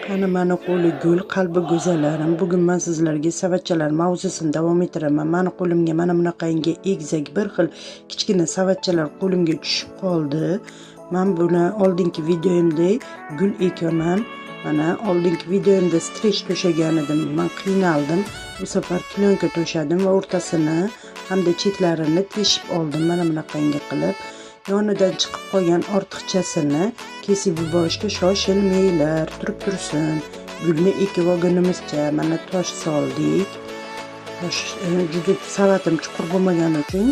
Qani mani qo'li gul, qalbi go'zallarim. Bugun men sizlarga savatchalar mavzusini davom ettiraman. Mani qo'limga mana bunaqangi egizak bir xil kichkina savatchalar qo'limga tushib qoldi. Men buni oldingi videomda gul ekaman. Mana oldingi videomda strech to'shagan edim. Men qiynaldim. Bu safar plyonka to'shadim va o'rtasini hamda chetlarini teshib oldim. Mana bunaqangi qilib. Yonidan chiqib qolgan ortiqchasini kesib yuborishga shoshilmanglar, turib tursin. Gulni ekib olgunimizcha mana tosh soldik. Tosh juda savatim chuqur bo'lmagani uchun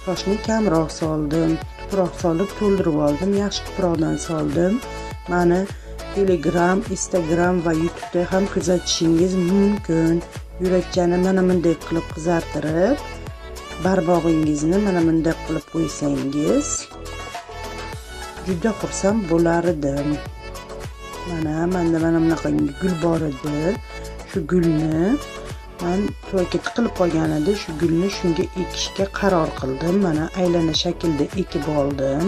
toshni kamroq soldim. Tuproq solib to'ldirib oldim. Yaxshi tuproqdan soldim. Mani Telegram, Instagram va YouTube'da ham kuzatishingiz mumkin. Yurakchani mana bunday qilib qizartirib, barbog'ingizni mana bunday qilib qo'ysangiz juda xursand bo'lar edim. Menda mana bunaqangi gul bor edi. Shu gulni men to'yga tiqilib qolgan edi. Shu gulni shunga ekishga qaror qildim. Mana aylana shaklda ekib oldim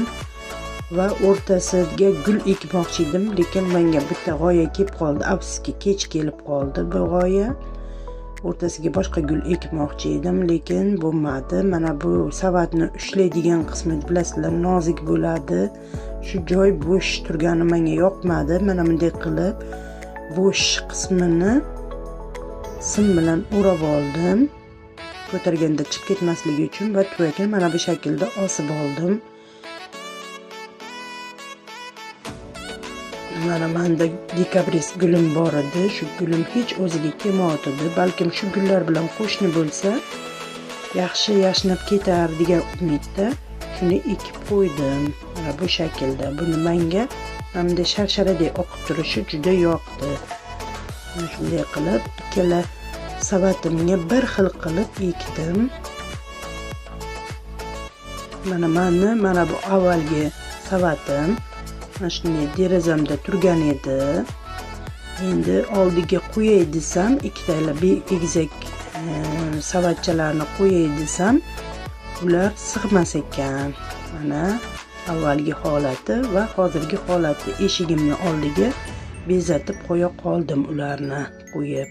va o'rtasiga gul ekmoqchi edim, lekin menga bitta g'oya kelib qoldi. Afsuski kech kelib qoldi bu g'oya. O'rtasiga boshqa gul ekmoqchi edim, lekin bo'lmadi. Mana bu savatni ushlaydigan qismi bilasizlar, nozik bo'ladi. Shu joy bo'sh turgani menga yoqmadi. Mana bunday qilib bo'sh qismini sim bilan o'rab oldim. Ko'targanda chiqib ketmasligi uchun va tuvakni mana bu shaklda osib oldim. Mana menda dekabris gulim bor edi. Shu gulim hech o'ziga kelmayotdi. Balkim shu gullar bilan qo'shni bo'lsa yaxshi yashnab ketar degan umidda shuni ekib qo'ydim. Mana bu shaklda. Buni menga hamda sharsharadek oqib turishi juda yoqdi. Mana shunday qilib ikkala savatimga bir xil qilib ekdim. Mana bu avvalgi savatim. Mana shunday derazamda turgan edi. Endi oldiga qo'yay desam, ikkitala egizak savatchalarni qo'yay desam, ular sig'mas ekan. Mana avvalgi holati va hozirgi holati. Eshigimni oldiga bezatib qo'ya qoldim ularni qo'yib.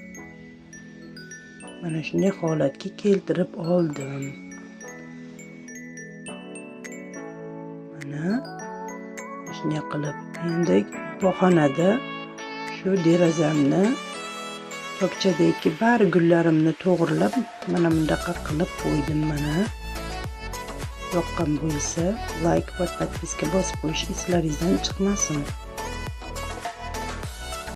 Mana shunday holatga keltirib oldim. Mana shunday qilib endi bahonada shu derazamni tokchadagi bari gullarimni to'g'rilab mana bundaqa qilib qo'ydim. Mana yoqqan bo'lsa like va podpiska bosib qo'yish eslaringizdan chiqmasin.